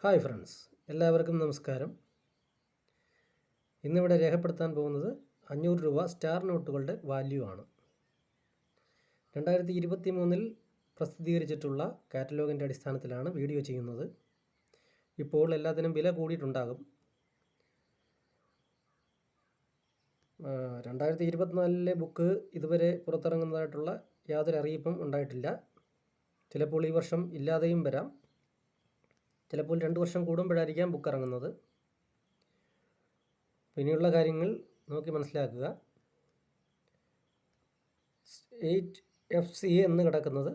Hi friends, എല്ലാവർക്കും നമസ്കാരം. ഇന്നിവിടെ രേഖപ്പെടുത്താൻ പോകുന്നത് 500 രൂപ സ്റ്റാർ നോട്ടുകളുടെ വാല്യൂ ആണ്. 2023 പ്രസിദ്ധീകരിച്ചിട്ടുള്ള കാറ്റലോഗിൻ്റെ അടിസ്ഥാനത്തിലാണ് വീഡിയോ ചെയ്യുന്നത്. ഇപ്പോൾ എല്ലാത്തിനും വില കൂടിയിട്ടുണ്ടാകും. 2024 ബുക്ക് ഇതുവരെ പുറത്തിറങ്ങുന്നതായിട്ടുള്ള യാതൊരു അറിയിപ്പും ഉണ്ടായിട്ടില്ല. ചിലപ്പോൾ ഈ വർഷം ഇല്ലാതെയും വരാം. ചിലപ്പോൾ 2 വർഷം കൂടുമ്പോഴായിരിക്കാം ബുക്ക് ഇറങ്ങുന്നത്. പിന്നെയുള്ള കാര്യങ്ങൾ നോക്കി മനസ്സിലാക്കുക. 8FC എന്ന് കിടക്കുന്നത്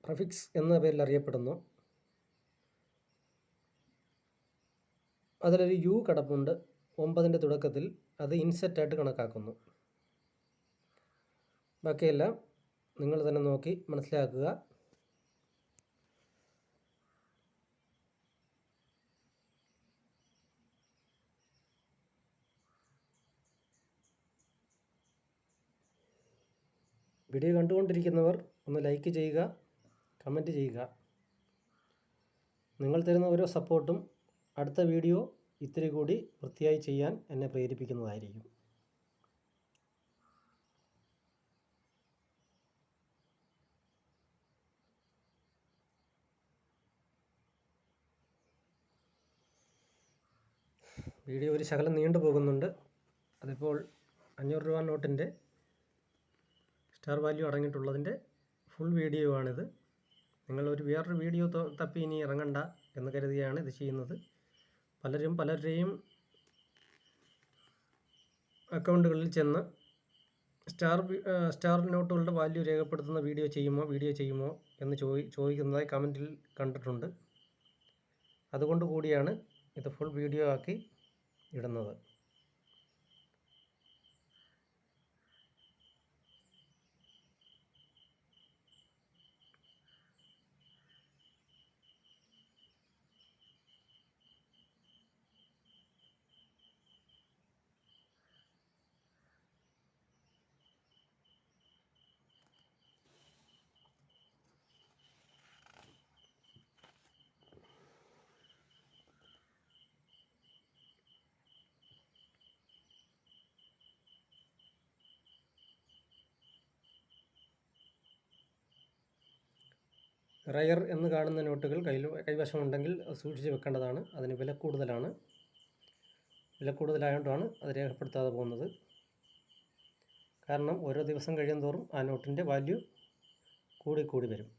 പ്രഫിക്സ് എന്ന പേരിൽ അറിയപ്പെടുന്നു. അതിലൊരു യു കിടപ്പുണ്ട് 9ൻ്റെ തുടക്കത്തിൽ. അത് ഇൻസെറ്റായിട്ട് കണക്കാക്കുന്നു. ബാക്കിയെല്ലാം നിങ്ങൾ തന്നെ നോക്കി മനസ്സിലാക്കുക. വീഡിയോ കണ്ടുകൊണ്ടിരിക്കുന്നവർ ഒന്ന് ലൈക്ക് ചെയ്യുക, കമൻറ്റ് ചെയ്യുക. നിങ്ങൾ തരുന്ന ഓരോ സപ്പോർട്ടും അടുത്ത വീഡിയോ ഇത്തിരി കൂടി വൃത്തിയായി ചെയ്യാൻ എന്നെ പ്രേരിപ്പിക്കുന്നതായിരിക്കും. വീഡിയോ ഒരു ശകലം നീണ്ടു പോകുന്നുണ്ട്. അതിപ്പോൾ 500 രൂപ നോട്ടിൻ്റെ സ്റ്റാർ വാല്യൂ അടങ്ങിയിട്ടുള്ളതിൻ്റെ ഫുൾ വീഡിയോ ആണിത്. നിങ്ങളൊരു വേറൊരു വീഡിയോ തപ്പി ഇനി ഇറങ്ങണ്ട എന്ന് കരുതിയാണ് ഇത് ചെയ്യുന്നത്. പലരുടെയും അക്കൗണ്ടുകളിൽ ചെന്ന് സ്റ്റാർ നോട്ടുകളുടെ വാല്യൂ രേഖപ്പെടുത്തുന്ന വീഡിയോ ചെയ്യുമോ എന്ന് ചോദിക്കുന്നതായി കമൻറ്റിൽ കണ്ടിട്ടുണ്ട്. അതുകൊണ്ട് കൂടിയാണ് ഇത് ഫുൾ വീഡിയോ ആക്കി ഇടുന്നത്. റയർ എന്ന് കാണുന്ന നോട്ടുകൾ കൈവശമുണ്ടെങ്കിൽ സൂക്ഷിച്ച് വെക്കേണ്ടതാണ്. അതിന് വില കൂടുതലാണ്. വില കൂടുതലായതുകൊണ്ടാണ് അത് രേഖപ്പെടുത്താതെ പോകുന്നത്. കാരണം ഓരോ ദിവസം കഴിയുന്തോറും ആ നോട്ടിൻ്റെ വാല്യൂ കൂടി വരും.